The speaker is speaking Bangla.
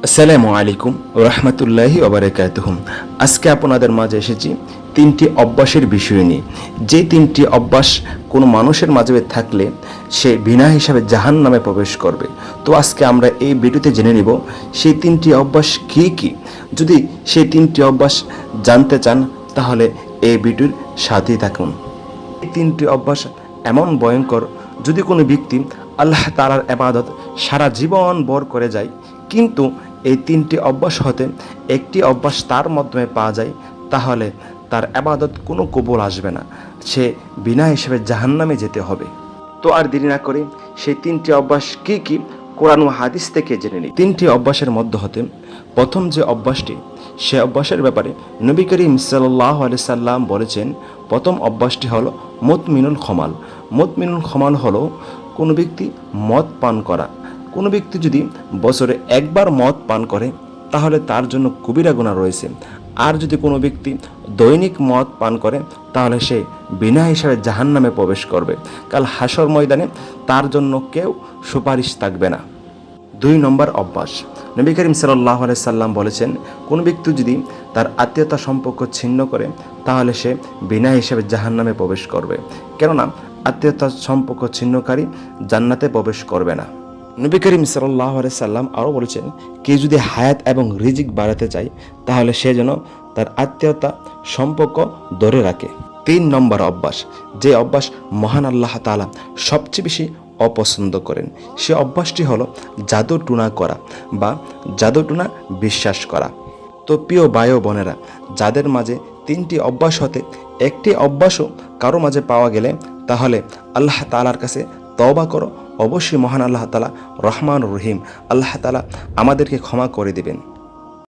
আসসালামু আলাইকুম রহমতুল্লাহি ওবারাকাতুহু। আজকে আপনাদের মাঝে এসেছি তিনটি অভ্যাসের বিষয় নিয়ে। যে তিনটি অভ্যাস কোনো মানুষের মাঝে থাকলে সে বিনা হিসাবে জাহান্নামে প্রবেশ করবে। তো আজকে আমরা এই ভিডিওতে জেনে নিব সেই তিনটি অভ্যাস কী কী। যদি সেই তিনটি অভ্যাস জানতে চান তাহলে এই ভিডিওর সাথেই থাকুন। এই তিনটি অভ্যাস এমন ভয়ঙ্কর, যদি কোনো ব্যক্তি আল্লাহ তাআলার ইবাদত সারা জীবন ভর করে যায়, কিন্তু এই তিনটি অভ্যাস হতে একটি অভ্যাস তার মাধ্যমে পাওয়া যায়, তাহলে তার ইবাদত কোনো কবুল আসবে না, সে বিনা হিসেবে জাহান্নামে যেতে হবে। তো আর দেরি না করে সেই তিনটি অভ্যাস কী কী কোরআন ও হাদিস থেকে জেনে নিই। তিনটি অভ্যাসের মধ্য হতে প্রথম যে অভ্যাসটি, সে অভ্যাসের ব্যাপারে নবী করিম সাল্লাল্লাহু আলাইহি সাল্লাম বলেছেন, প্রথম অভ্যাসটি হলো মুতমিনুল খমাল। মুতমিনুল খমাল হলো কোনো ব্যক্তি মদ পান করা। কোনো ব্যক্তি যদি বছরে একবার মদ পান করে তাহলে তার জন্য কবিরা গুনাহ রয়েছে। আর যদি কোনো ব্যক্তি দৈনিক মদ পান করে তাহলে সে বিনা হিসাবে জাহান্নামে প্রবেশ করবে। কাল হাসর ময়দানে তার জন্য কেউ সুপারিশ থাকবে না। 2 নম্বর অভ্যাস, নবী করিম সাল্লাল্লাহু আলাইহি সাল্লাম বলেছেন, কোনো ব্যক্তি যদি তার আত্মীয়তা সম্পর্ক ছিন্ন করে তাহলে সে বিনা হিসাবে জাহান্নামে প্রবেশ করবে। কেননা আত্মীয়তা সম্পর্ক ছিন্নকারী জান্নাতে প্রবেশ করবে না। নবী করিম সাল্লাল্লাহু আলাইহি সাল্লাম আরও বলেছেন, কেউ যদি হায়াত এবং রিজিক বাড়াতে চায় তাহলে সে যেন তার আত্মীয়তা সম্পর্ক ধরে রাখে। 3 নম্বর অভ্যাস, যে অভ্যাস মহান আল্লাহ তাআলা সবচেয়ে বেশি অপছন্দ করেন, সে অভ্যাসটি হলো জাদু টুনা করা বা জাদু টুনা বিশ্বাস করা। তো প্রিয় ভাই ও বোনেরা, যাদের মাঝে 3টি অভ্যাস হতে একটি অভ্যাসও কারো মাঝে পাওয়া গেলে তাহলে আল্লাহ তাআলার কাছে তওবা করো। অবশ্যই মহান আল্লাহ তাআলা রহমান রহিম, আল্লাহ তাআলা আমাদেরকে ক্ষমা করে দেবেন।